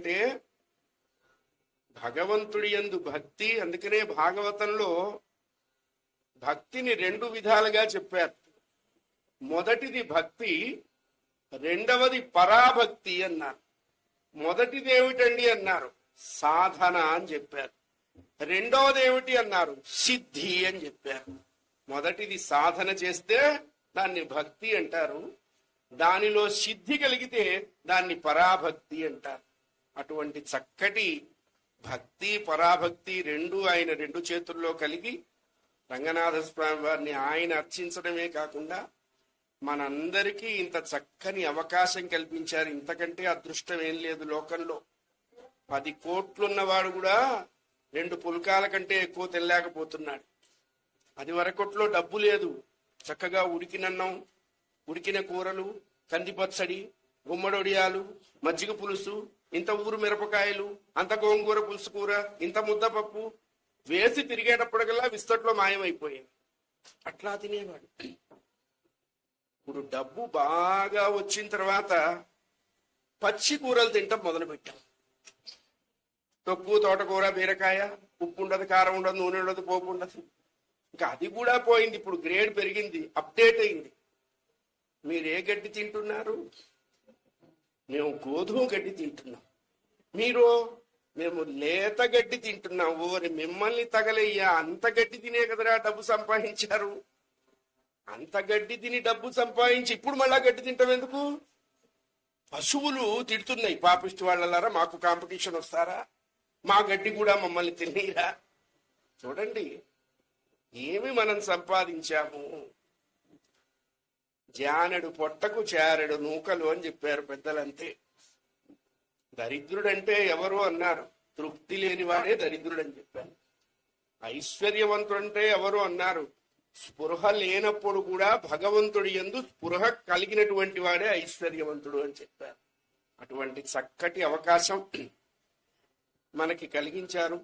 అంటే భగవంతుడి యందు భక్తి. అందుకనే భాగవతంలో భక్తిని రెండు విధాలుగా చెప్పారు. మొదటిది భక్తి, రెండవది పరాభక్తి అన్నారు. మొదటిది ఏమిటండి అన్నారు, సాధన అని చెప్పారు. రెండవది ఏమిటి అన్నారు, సిద్ధి అని చెప్పారు. మొదటిది సాధన చేస్తే దాన్ని భక్తి అంటారు, దానిలో సిద్ధి కలిగితే దాన్ని పరాభక్తి అంటారు. అటువంటి చక్కటి భక్తి పరాభక్తి రెండు ఆయన రెండు చేతుల్లో కలిగి రంగనాథ స్వామి వారిని ఆయన అర్చించడమే కాకుండా మనందరికీ ఇంత చక్కని అవకాశం కల్పించారు. ఇంతకంటే అదృష్టం ఏం లేదు లోకంలో. 10 కోట్లున్నవాడు కూడా 2 పుల్కాల కంటే ఎక్కువ తినలేకపోతున్నాడు. అది వరకొట్లో డబ్బు లేదు, చక్కగా ఉడికినన్నం, ఉడికిన కూరలు, కందిపచ్చడి, గుమ్మడొడియాలు, మజ్జిగ పులుసు, ఇంత ఊరు మిరపకాయలు, అంత గోంగూర పులుసు కూర, ఇంత ముద్దపప్పు వేసి తిరిగేటప్పటికల్లా విస్తట్లో మాయమైపోయింది. అట్లా తినేవాడు. ఇప్పుడు డబ్బు బాగా వచ్చిన తర్వాత పచ్చి కూరలు తింటాం మొదలుపెట్టాం. తొక్కు, తోటకూర, బీరకాయ, ఉప్పు ఉండదు, కారం ఉండదు, నూనె ఉండదు, పోపు ఉండదు. ఇంకా అది కూడా పోయింది. ఇప్పుడు గ్రేడ్ పెరిగింది, అప్డేట్ అయింది. మీరు ఏ గడ్డి తింటున్నారు? మేము గోధుమ గడ్డి తింటున్నాం. మీరు మేము లేత గడ్డి తింటున్నాం. ఓరి మిమ్మల్ని తగలయ్యా, అంత గడ్డి తినే కదరా డబ్బు సంపాదించారు. అంత గడ్డి తిని డబ్బు సంపాదించి ఇప్పుడు మళ్ళా గడ్డి తింటాం ఎందుకు? పశువులు తిడుతున్నాయి, పాపిష్టి వాళ్ళలారా మాకు కాంపిటీషన్ వస్తారా, మా గడ్డి కూడా మమ్మల్ని తినేరా. చూడండి ఏమి మనం సంపాదించాము. జానెడు పొట్టకు చారెడు నూకలు అని చెప్పారు పెద్దలంతే. దరిద్రుడంటే ఎవరు అన్నారు, తృప్తి లేనివాడే దరిద్రుడని చెప్పారు. ఐశ్వర్యవంతుడంటే ఎవరు అన్నారు, స్పృహ లేనప్పుడు కూడా భగవంతుడి యందు స్పృహ కలిగినటువంటి వాడే ఐశ్వర్యవంతుడు అని చెప్పారు. అటువంటి చక్కటి అవకాశం మనకి కలిగించారు.